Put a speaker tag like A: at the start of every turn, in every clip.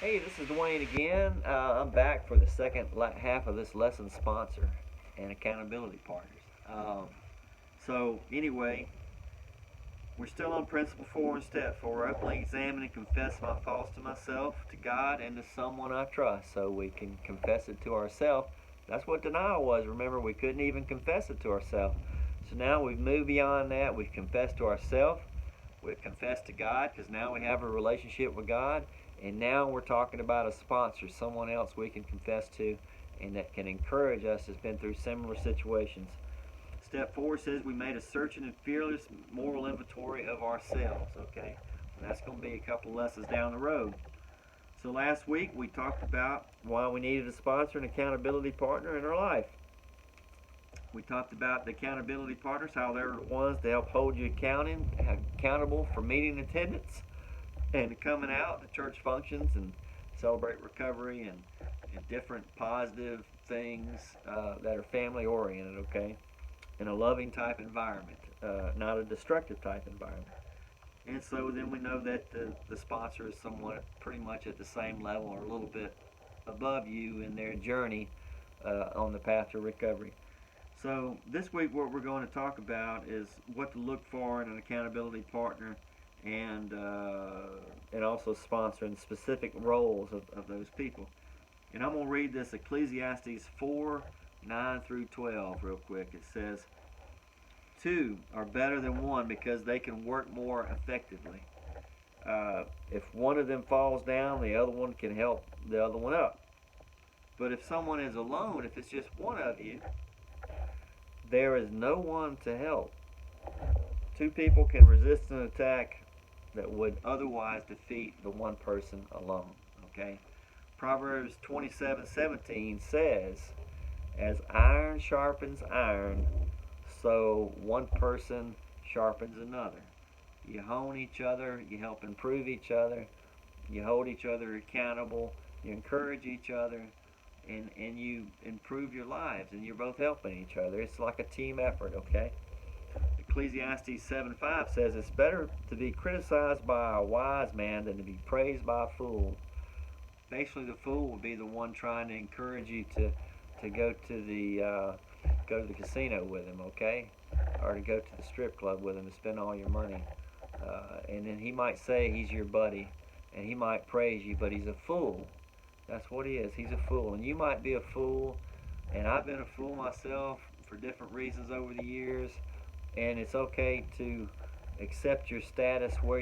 A: Hey, this is Dwayne again. I'm back for the second half of this lesson sponsor and accountability partners. Anyway, we're still on principle 4 and step 4. Openly examine and confess my faults to myself, to God, and to someone I trust. So we can confess it to ourselves. That's what denial was. Remember, we couldn't even confess it to ourselves. So now we've moved beyond that. We've confessed to ourselves. We've confessed to God because now we have a relationship with God. And now we're talking about a sponsor, someone else we can confess to and that can encourage us that's been through similar situations. Step 4 says we made a searching and fearless moral inventory of ourselves, okay? And that's going to be a couple lessons down the road. So last week we talked about why we needed a sponsor and accountability partner in our life. We talked about the accountability partners, how they're the ones to help hold you accountable for meeting attendance and coming out to church functions and celebrate recovery and different positive things that are family oriented, okay? In a loving type environment, not a destructive type environment. And so then we know that the sponsor is someone pretty much at the same level or a little bit above you in their journey on the path to recovery. So this week what we're going to talk about is what to look for in an accountability partner and also sponsor and specific roles of those people. And I'm going to read this Ecclesiastes 4, 9 through 12 real quick. It says, two are better than one because they can work more effectively. If one of them falls down, the other one can help the other one up. But if someone is alone, if it's just one of you, there is no one to help. Two people can resist an attack that would otherwise defeat the one person alone. Okay? Proverbs 27:17 says, as iron sharpens iron, so one person sharpens another. You hone each other, you help improve each other, you hold each other accountable, you encourage each other, and you improve your lives, and you're both helping each other. It's like a team effort, okay? Ecclesiastes 7:5 says it's better to be criticized by a wise man than to be praised by a fool. Basically, the fool will be the one trying to encourage you to go to the casino with him, okay, or to go to the strip club with him and spend all your money. And then he might say he's your buddy, and he might praise you, but he's a fool. That's what he is. He's a fool, and you might be a fool, and I've been a fool myself for different reasons over the years. And it's okay to accept your status where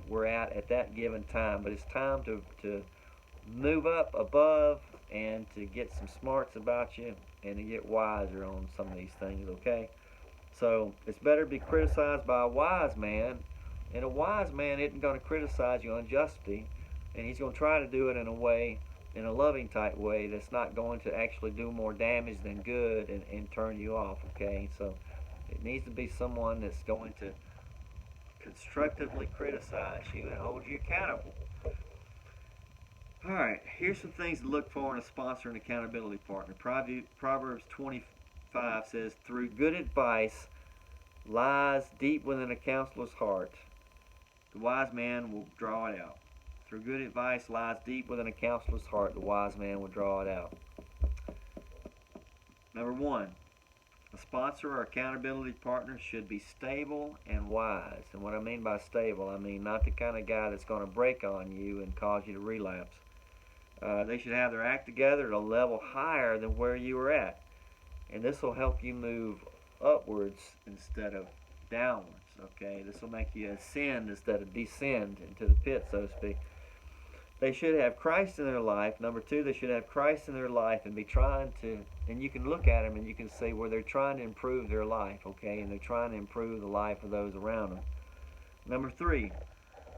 A: we're at that given time. But it's time to move up above and to get some smarts about you and to get wiser on some of these things, okay? So it's better to be criticized by a wise man, and a wise man isn't going to criticize you unjustly, and he's going to try to do it in a way, in a loving type way, that's not going to actually do more damage than good and turn you off, okay? So it needs to be someone that's going to constructively criticize you and hold you accountable. All right, here's some things to look for in a sponsor and accountability partner. Proverbs 25 says, through good advice lies deep within a counselor's heart. The wise man will draw it out. Through good advice lies deep within a counselor's heart. The wise man will draw it out. Number one, a sponsor or accountability partner should be stable and wise. And what I mean by stable, I mean not the kind of guy that's going to break on you and cause you to relapse. They should have their act together at a level higher than where you were at. And this will help you move upwards instead of downwards. Okay, this will make you ascend instead of descend into the pit, so to speak. They should have Christ in their life. Number two, they should have Christ in their life and be trying to, and you can look at them and you can see where they're trying to improve their life, okay, and they're trying to improve the life of those around them. Number three,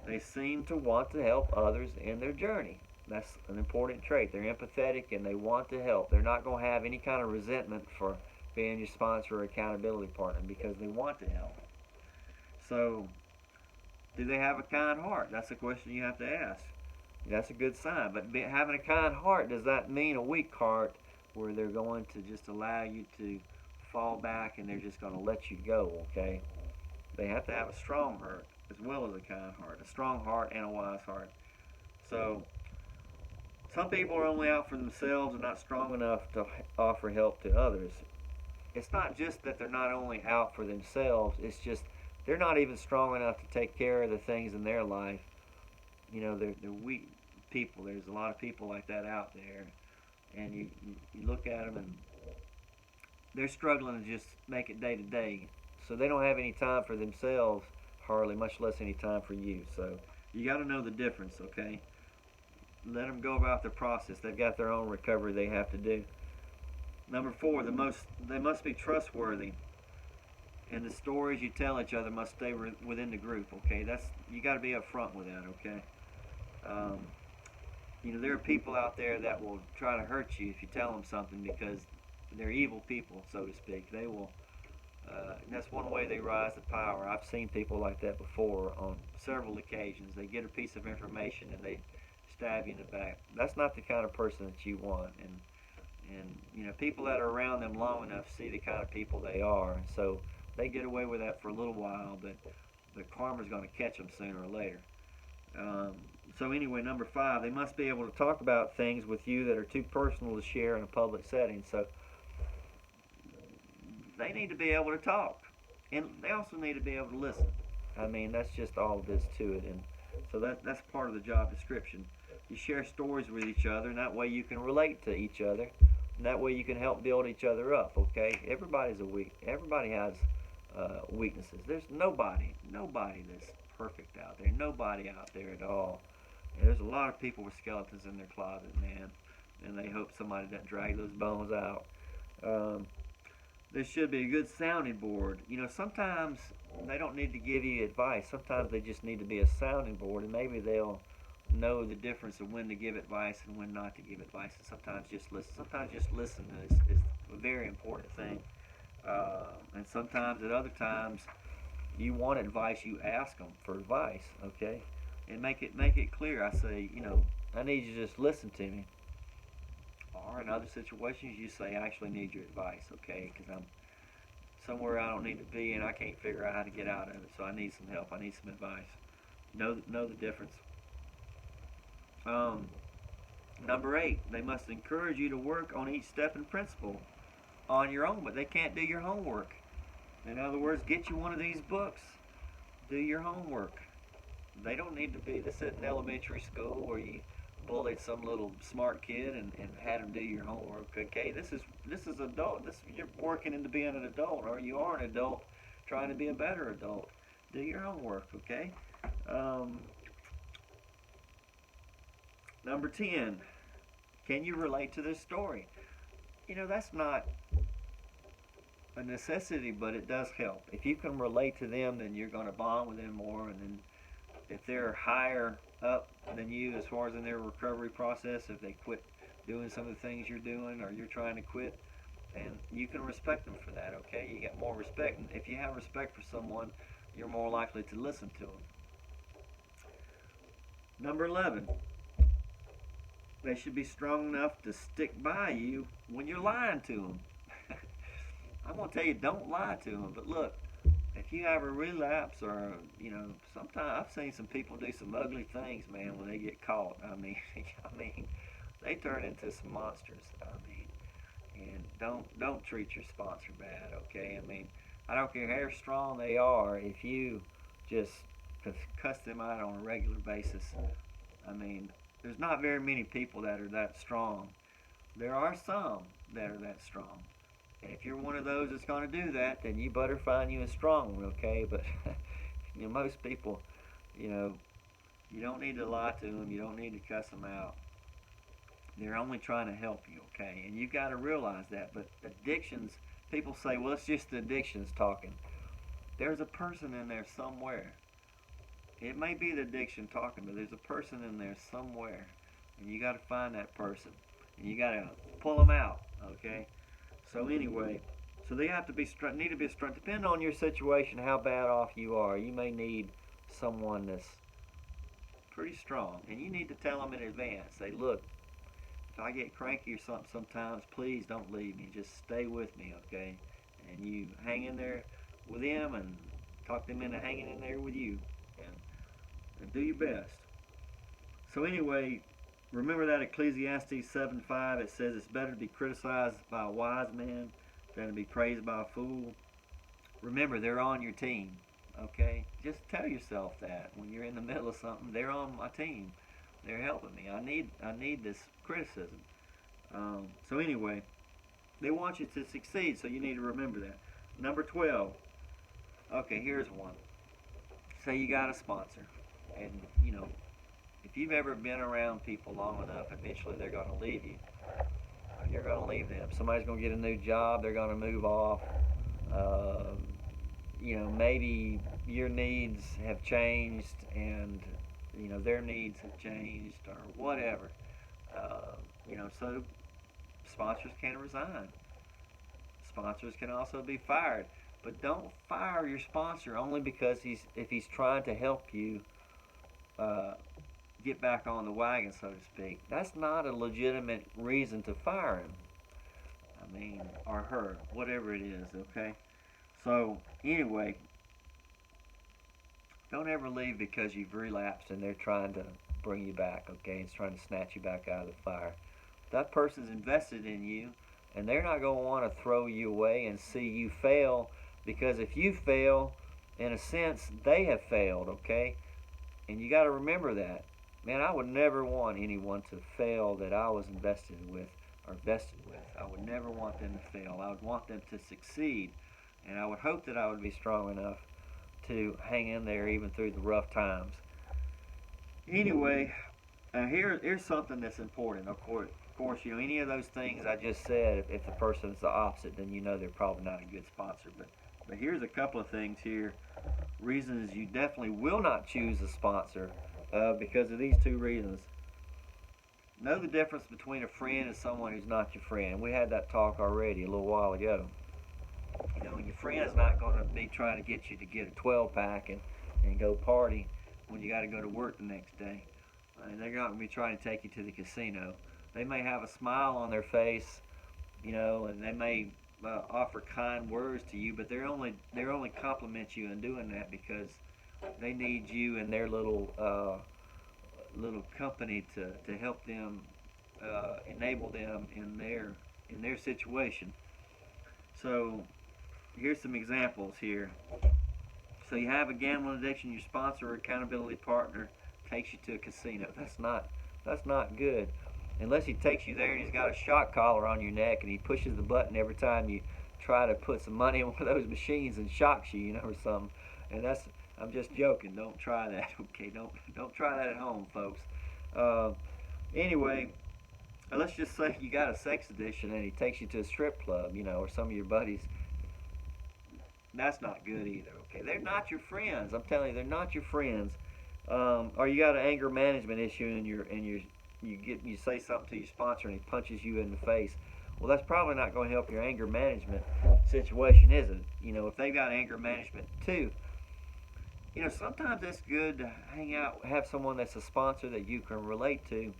A: they seem to want to help others in their journey. That's an important trait. They're empathetic and they want to help. They're not going to have any kind of resentment for being your sponsor or accountability partner because they want to help. So, do they have a kind heart? That's a question you have to ask. That's a good sign. But having a kind heart, does that mean a weak heart where they're going to just allow you to fall back and they're just going to let you go, okay? They have to have a strong heart as well as a kind heart. A strong heart and a wise heart. So, Some people are only out for themselves and not strong enough to offer help to others. It's not just that they're not only out for themselves, it's just they're not even strong enough to take care of the things in their life. They're weak people. There's a lot of people like that out there. And you look at them and they're struggling to just make it day to day. So they don't have any time for themselves, hardly, much less any time for you. So you got to know the difference, okay? Let them go about their process. They've got their own recovery they have to do. Number 4, they must be trustworthy, and the stories you tell each other must stay within the group. Okay, you got to be upfront with that. Okay, um, there are people out there that will try to hurt you if you tell them something because they're evil people, so to speak. They will. That's one way they rise to power. I've seen people like that before on several occasions. They get a piece of information and they stab you in the back. That's not the kind of person that you want. And people that are around them long enough see the kind of people they are. So they get away with that for a little while, but karma's going to catch them sooner or later. So anyway, number 5, they must be able to talk about things with you that are too personal to share in a public setting. So they need to be able to talk, and they also need to be able to listen. I mean, that's just all there is to it, and so that's part of the job description. You share stories with each other, and that way you can relate to each other, and that way you can help build each other up. Okay, everybody has weaknesses. There's nobody that's perfect out there. Nobody out there at all. And there's a lot of people with skeletons in their closet, man, and they hope somebody doesn't drag those bones out. There should be a good sounding board. Sometimes they don't need to give you advice. Sometimes they just need to be a sounding board, and maybe they'll know the difference of when to give advice and when not to give advice. And sometimes just listen. Sometimes just listen is a very important thing. And sometimes at other times, you want advice, you ask them for advice, okay? And make it clear. I say, I need you to just listen to me. Or in other situations, you say, I actually need your advice, okay? Because I'm somewhere I don't need to be and I can't figure out how to get out of it. So I need some help. I need some advice. Know the difference. Number 8, they must encourage you to work on each step and principle on your own, but they can't do your homework. In other words, get you one of these books. Do your homework. They don't need to be. This isn't elementary school where you bullied some little smart kid and had him do your homework. Okay, this is adult. You're working into being an adult, or you are an adult trying to be a better adult. Do your homework. Okay. Number 10, can you relate to this story? That's not a necessity, but it does help. If you can relate to them, then you're going to bond with them more. And then if they're higher up than you as far as in their recovery process, if they quit doing some of the things you're doing or you're trying to quit, and you can respect them for that, okay? You get more respect. And if you have respect for someone, you're more likely to listen to them. Number 11, they should be strong enough to stick by you when you're lying to them. I'm going to tell you, don't lie to them. But look, if you have a relapse or, sometimes I've seen some people do some ugly things, man, when they get caught. I mean, they turn into some monsters. And don't treat your sponsor bad, okay? I don't care how strong they are. If you just cuss them out on a regular basis, there's not very many people that are that strong. There are some that are that strong. And if you're one of those that's going to do that, then you better find you a strong one, okay? But most people, you don't need to lie to them. You don't need to cuss them out. They're only trying to help you, okay? And you've got to realize that. But addictions, people say, well, it's just the addictions talking. There's a person in there somewhere. It may be the addiction talking, but there's a person in there somewhere. And you got to find that person. And you got to pull them out, okay? So anyway, they have to need to be strong. Depending on your situation, how bad off you are, you may need someone that's pretty strong. And you need to tell them in advance. Say, look, if I get cranky or something sometimes, please don't leave me. Just stay with me, okay? And you hang in there with them and talk them into hanging in there with you. And do your best. So anyway, Remember that Ecclesiastes 7:5. It says it's better to be criticized by a wise man than to be praised by a fool. Remember, they're on your team. Okay? Just tell yourself that when you're in the middle of something, they're on my team. They're helping me. I need this criticism. So anyway, they want you to succeed, so you need to remember that. Number 12. Okay, here's one. Say you got a sponsor, and if you've ever been around people long enough, eventually they're going to leave you. You're going to leave them. Somebody's going to get a new job. They're going to move off. Um, maybe your needs have changed, and their needs have changed, or whatever. So sponsors can resign. Sponsors can also be fired. But don't fire your sponsor only because if he's trying to help you uh, get back on the wagon, so to speak. That's not a legitimate reason to fire him. I mean, or her, whatever it is, okay? So, anyway, don't ever leave because you've relapsed and they're trying to bring you back, okay? It's trying to snatch you back out of the fire. That person's invested in you, and they're not going to want to throw you away and see you fail, because if you fail, in a sense, they have failed, okay? And you got to remember that. Man, I would never want anyone to fail that I was invested with or vested with. I would never want them to fail. I would want them to succeed. And I would hope that I would be strong enough to hang in there even through the rough times. Anyway, here's something that's important. Of course, any of those things I just said, if the person's the opposite, then they're probably not a good sponsor. But here's a couple of things here. Reasons you definitely will not choose a sponsor because of these two reasons. Know the difference between a friend and someone who's not your friend. We had that talk already a little while ago. Your friend is not going to be trying to get you to get a 12-pack and go party when you got to go to work the next day. They're not going to be trying to take you to the casino. They may have a smile on their face, and they may offer kind words to you, but they're only compliment you in doing that because they need you and their little company to help them enable them in their situation. So here's some examples here. So you have a gambling addiction. Your sponsor or accountability partner takes you to a casino. That's not good. Unless he takes you there and he's got a shock collar on your neck and he pushes the button every time you try to put some money in one of those machines and shocks you, or something. And I'm just joking. Don't try that. Okay, don't try that at home, folks. Anyway, let's just say you got a sex addiction and he takes you to a strip club, or some of your buddies. That's not good either. Okay, they're not your friends. I'm telling you, they're not your friends. Or you got an anger management issue and you say something to your sponsor and he punches you in the face. Well, that's probably not going to help your anger management situation, is it? If they got anger management too. Sometimes it's good to hang out, have someone that's a sponsor that you can relate to.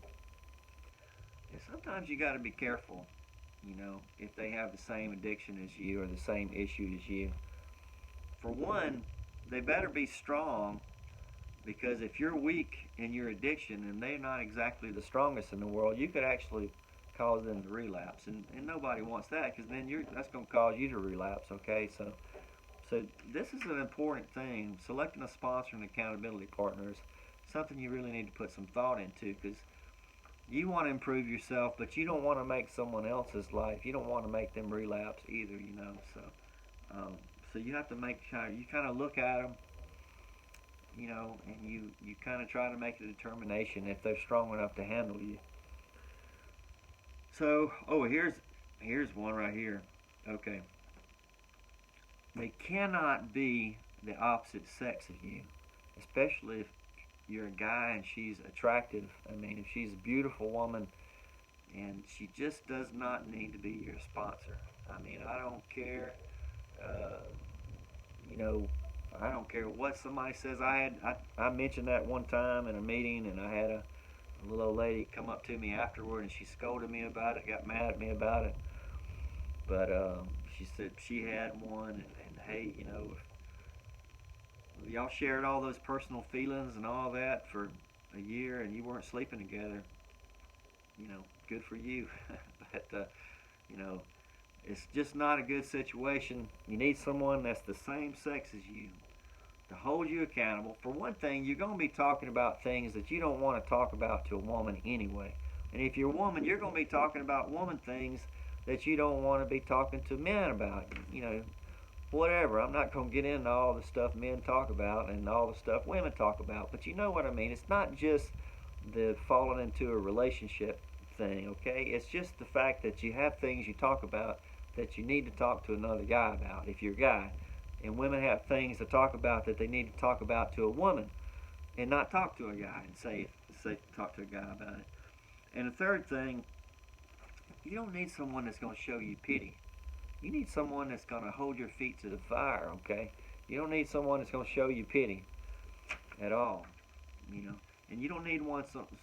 A: And sometimes you got to be careful, if they have the same addiction as you or the same issue as you. For one, they better be strong, because if you're weak in your addiction and they're not exactly the strongest in the world, you could actually cause them to relapse, and nobody wants that, because then that's going to cause you to relapse. Okay, so this is an important thing. Selecting a sponsor and accountability partner is something you really need to put some thought into, because you want to improve yourself, but you don't want to make someone else's life. You don't want to make them relapse either. So you have to make sure you kind of look at them, and you kind of try to make a determination if they're strong enough to handle you. So, here's one right here. Okay. They cannot be the opposite sex of you, especially if you're a guy and she's attractive. I mean, if she's a beautiful woman and she just does not need to be your sponsor. I mean, I don't care. I don't care what somebody says. I mentioned that one time in a meeting, and I had a little old lady come up to me afterward, and she scolded me about it, got mad at me about it. But she said she had one, and hey, y'all shared all those personal feelings and all that for a year, and you weren't sleeping together. good for you. But you know, it's just not a good situation. You need someone that's the same sex as you to hold you accountable. For one thing, you're going to be talking about things that you don't want to talk about to a woman anyway. And if you're a woman, you're going to be talking about woman things that you don't want to be talking to men about. Whatever. I'm not going to get into all the stuff men talk about and all the stuff women talk about, but you know what I mean. It's not just the falling into a relationship thing, okay? It's just the fact that you have things you talk about that you need to talk to another guy about if you're a guy. And women have things to talk about that they need to talk about to a woman and not talk to a guy and say talk to a guy about it. And the third thing, you don't need someone that's going to show you pity. You need someone that's going to hold your feet to the fire, okay? You don't need someone that's going to show you pity at all, you know. And you don't need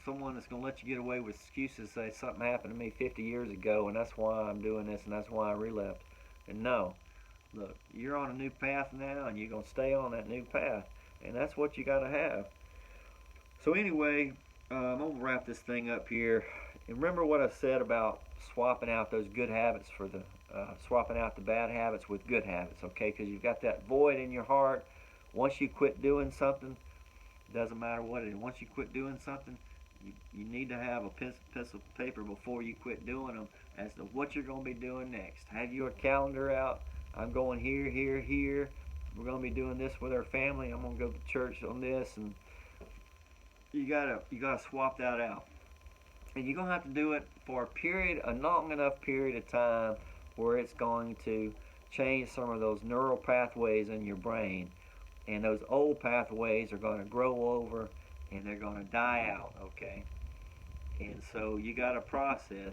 A: someone that's going to let you get away with excuses, say something happened to me 50 years ago and that's why I'm doing this and that's why I relapsed. And no, look, you're on a new path now and you're going to stay on that new path. And that's what you got to have. So anyway, I'm going to wrap this thing up here. And remember what I said about swapping out those good habits for swapping out the bad habits with good habits, okay? Because you've got that void in your heart. Once you quit doing something, doesn't matter what it is. Once you quit doing something, you need to have a piece of paper before you quit doing them as to what you're going to be doing next. Have your calendar out. I'm going here, here, here. We're going to be doing this with our family. I'm going to go to church on this, and you gotta swap that out. And you're going to have to do it for a long enough period of time where it's going to change some of those neural pathways in your brain. And those old pathways are going to grow over and they're going to die out, okay? And so you got to process.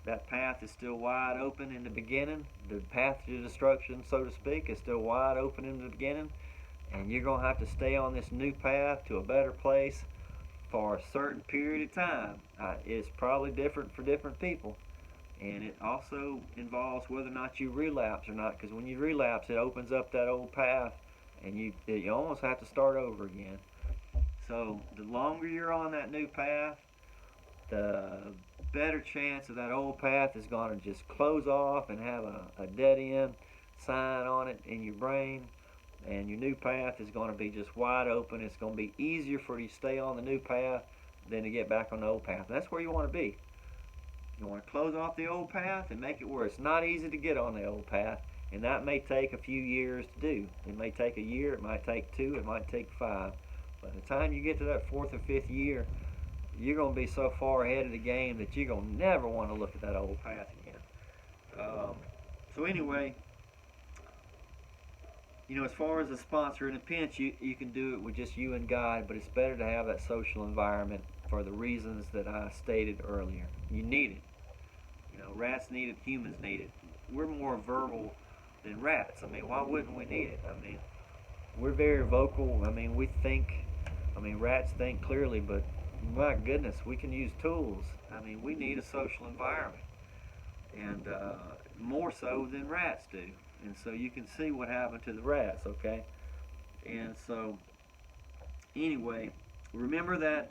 A: That path is still wide open in the beginning. The path to destruction, so to speak, is still wide open in the beginning. And you're going to have to stay on this new path to a better place for a certain period of time. It's probably different for different people. And it also involves whether or not you relapse or not. Because when you relapse, it opens up that old path. And you almost have to start over again. So the longer you're on that new path, the better chance of that old path is going to just close off and have a dead end sign on it in your brain. And your new path is going to be just wide open. It's going to be easier for you to stay on the new path than to get back on the old path. That's where you want to be. You want to close off the old path and make it where it's not easy to get on the old path. And that may take a few years to do. It may take a year, it might take 2, it might take 5. By the time you get to that 4th or 5th year, you're going to be so far ahead of the game that you're going to never want to look at that old path again. So anyway, as far as a sponsor in a pinch, you can do it with just you and God, but it's better to have that social environment for the reasons that I stated earlier. You need it. Rats need it, humans need it. We're more verbal than rats. I mean, why wouldn't we need it? I mean, we're very vocal. I mean, we think. I mean, rats think clearly, but my goodness, we can use tools. I mean, we need a social environment, and more so than rats do. And so you can see what happened to the rats, okay? And so, anyway, remember that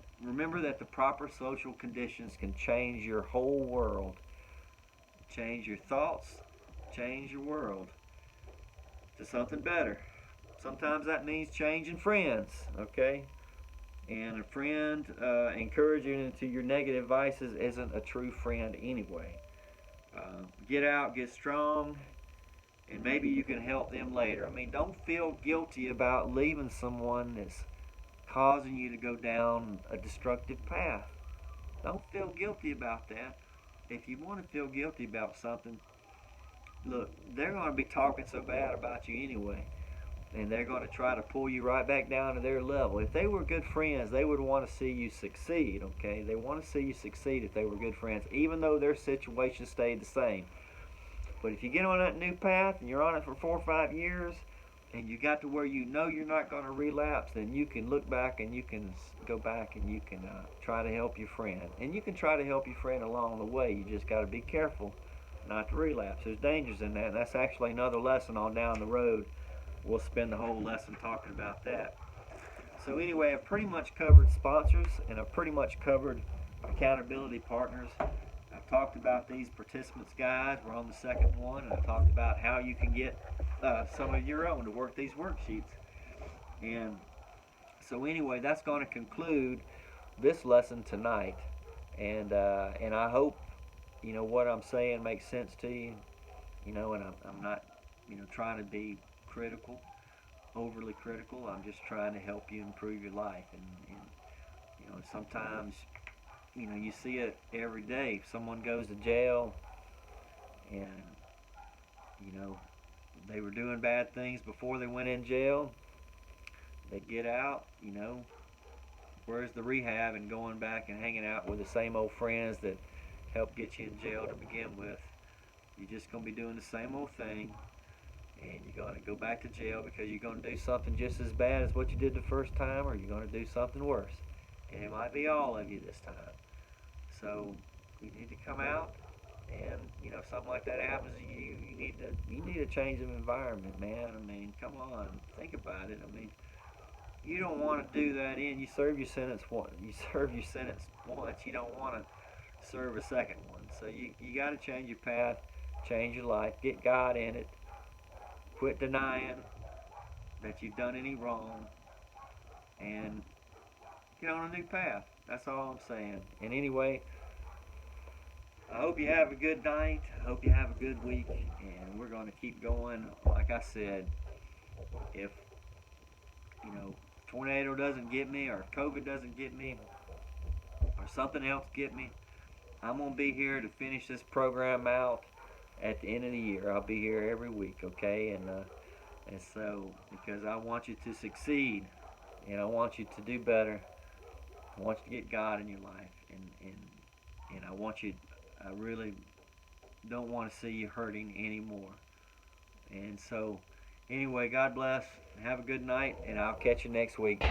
A: the proper social conditions can change your whole world, change your thoughts, change your world to something better. Sometimes that means changing friends, okay? And a friend encouraging you into your negative vices isn't a true friend anyway. Get out, get strong, and maybe you can help them later. I mean, don't feel guilty about leaving someone that's causing you to go down a destructive path. Don't feel guilty about that. If you want to feel guilty about something, look, they're going to be talking so bad about you anyway, and they're going to try to pull you right back down to their level. If they were good friends, they would want to see you succeed, okay? They want to see you succeed if they were good friends, even though their situation stayed the same. But if you get on that new path and you're on it for 4 or 5 years, and you got to where you know you're not going to relapse, then you can look back and you can go back and you can try to help your friend. And you can try to help your friend along the way. You just got to be careful not to relapse. There's dangers in that. And that's actually another lesson on down the road. We'll spend the whole lesson talking about that. So anyway, I've pretty much covered sponsors, and I've pretty much covered accountability partners. I've talked about these participants guides. We're on the second one, and I talked about how you can get some of your own to work these worksheets. And so anyway, that's going to conclude this lesson tonight. And I hope what I'm saying makes sense to you. And I'm not trying to be critical, overly critical. I'm just trying to help you improve your life. And sometimes you see it every day. If someone goes to jail and they were doing bad things before they went in jail, they get out, where's the rehab and going back and hanging out with the same old friends that helped get you in jail to begin with? You're just going to be doing the same old thing, and you're going to go back to jail because you're going to do something just as bad as what you did the first time, or you're going to do something worse. And it might be all of you this time. So you need to come out, and if something like that happens to you, you need a change of environment, man. I mean, come on, think about it. I mean, you don't want to do that you serve your sentence once. You serve your sentence once. You don't want to serve a second one. So you got to change your path, change your life, get God in it, quit denying that you've done any wrong, and get on a new path. That's all I'm saying. And anyway, I hope you have a good night. I hope you have a good week, and we're going to keep going. Like I said, if tornado doesn't get me, or COVID doesn't get me, or something else get me, I'm going to be here to finish this program out at the end of the year. I'll be here every week, okay? And so, because I want you to succeed, and I want you to do better. I want you to get God in your life, and I really don't want to see you hurting anymore. And so, anyway, God bless. Have a good night, and I'll catch you next week.